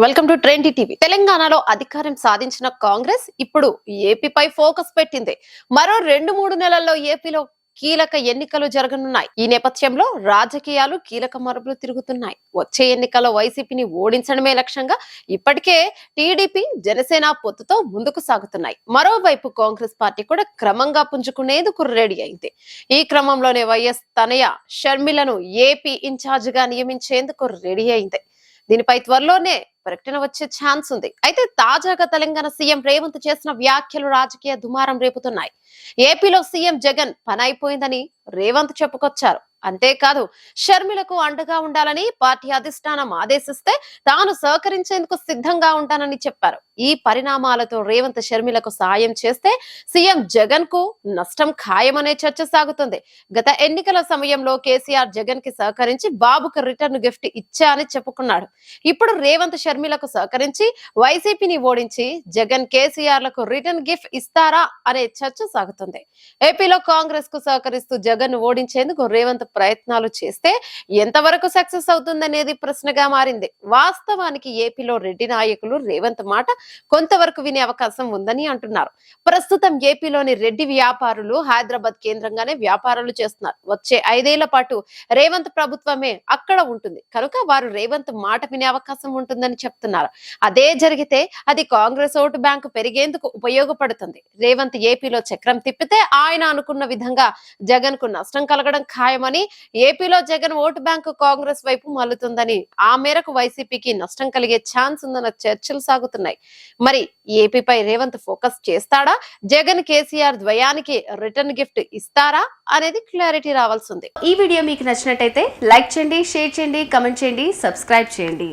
Welcome to trendy TV. తెలంగాణలో అధికారం సాధించిన కాంగ్రెస్ ఇప్పుడు ఏపీపై ఫోకస్ పెట్టింది. మరో 2-3 నెలల్లో ఏపీలో కీలక ఎన్నికలు జరగనున్నాయి. ఈ నేపథ్యంలో రాజకీయాలు కీలక మలుపులు తిరుగుతున్నాయి. వచ్చే ఎన్నికల్లో వైసీపీని ఓడించడమే లక్ష్యంగా ఇప్పటికే టీడీపీ, జనసేన పొత్తుతో ముందుకు సాగుతున్నాయి. మరోవైపు కాంగ్రెస్ పార్టీ కూడా క్రమంగా పుంజుకునేందుకు రెడీ అయింది. ఈ క్రమంలోనే వైఎస్ తనయ షర్మిలను ఏపీ ఇన్ఛార్జ్ గా నియమించేందుకు రెడీ అయింది. దీనిపై త్వరలోనే ప్రకటన వచ్చే ఛాన్స్ ఉంది. అయితే తాజాగా తెలంగాణ సీఎం రేవంత్ చేసిన వ్యాఖ్యలు రాజకీయ దుమారం రేపుతున్నాయి. ఏపీలో సీఎం జగన్ పని అయిపోయిందని రేవంత్ చెప్పుకొచ్చారు. అంతేకాదు, షర్మిలకు అండగా ఉండాలని పార్టీ అధిష్టానం ఆదేశిస్తే తాను సహకరించేందుకు సిద్ధంగా ఉంటానని చెప్పారు. ఈ పరిణామాలతో రేవంత్ షర్మిలకు సాయం చేస్తే సీఎం జగన్ కు నష్టం ఖాయమనే చర్చ సాగుతుంది. గత ఎన్నికల సమయంలో కేసీఆర్ జగన్ కి సహకరించి బాబుకు రిటర్న్ గిఫ్ట్ ఇచ్చా అని చెప్పుకున్నాడు. ఇప్పుడు రేవంత్ షర్మిలకు సహకరించి వైసీపీని ఓడించి జగన్ కేసీఆర్ లకు రిటర్న్ గిఫ్ట్ ఇస్తారా అనే చర్చ సాగుతుంది. ఏపీలో కాంగ్రెస్ కు సహకరిస్తూ జగన్ ఓడించేందుకు రేవంత్ ప్రయత్నాలు చేస్తే ఎంతవరకు సక్సెస్ అవుతుందనేది ప్రశ్నగా మారింది. వాస్తవానికి ఏపీలో రెడ్డి నాయకులు రేవంత్ మాట కొంతవరకు వినే అవకాశం ఉందని అంటున్నారు. ప్రస్తుతం ఏపీలోని రెడ్డి వ్యాపారులు హైదరాబాద్ కేంద్రంగానే వ్యాపారాలు చేస్తున్నారు. వచ్చే 5 ఏళ్ల పాటు రేవంత్ ప్రభుత్వమే అక్కడ ఉంటుంది కనుక వారు రేవంత్ మాట వినే అవకాశం ఉంటుందని చెప్తున్నారు. అదే జరిగితే అది కాంగ్రెస్ ఓటు బ్యాంకు పెరిగేందుకు ఉపయోగపడుతుంది. రేవంత్ ఏపీలో చక్రం తిప్పితే ఆయన అనుకున్న విధంగా జగన్ కు నష్టం కలగడం ఖాయమని, ఏపీలో జగన్ ఓటు బ్యాంకు కాంగ్రెస్ వైపు మల్లుతుందని, ఆ మేరకు వైసీపీకి నష్టం కలిగే ఛాన్స్ ఉందన్న చర్చలు సాగుతున్నాయి. మరి ఏపీపై రేవంత్ ఫోకస్ చేస్తాడా, జగన్ కేసీఆర్ ద్వయానికి రిటర్న్ గిఫ్ట్ ఇస్తారా అనేది క్లారిటీ రావాల్సింది. ఈ వీడియో మీకు నచ్చినట్టయితే లైక్ చేయండి, షేర్ చేయండి, కమెంట్ చేయండి, సబ్స్క్రైబ్ చేయండి.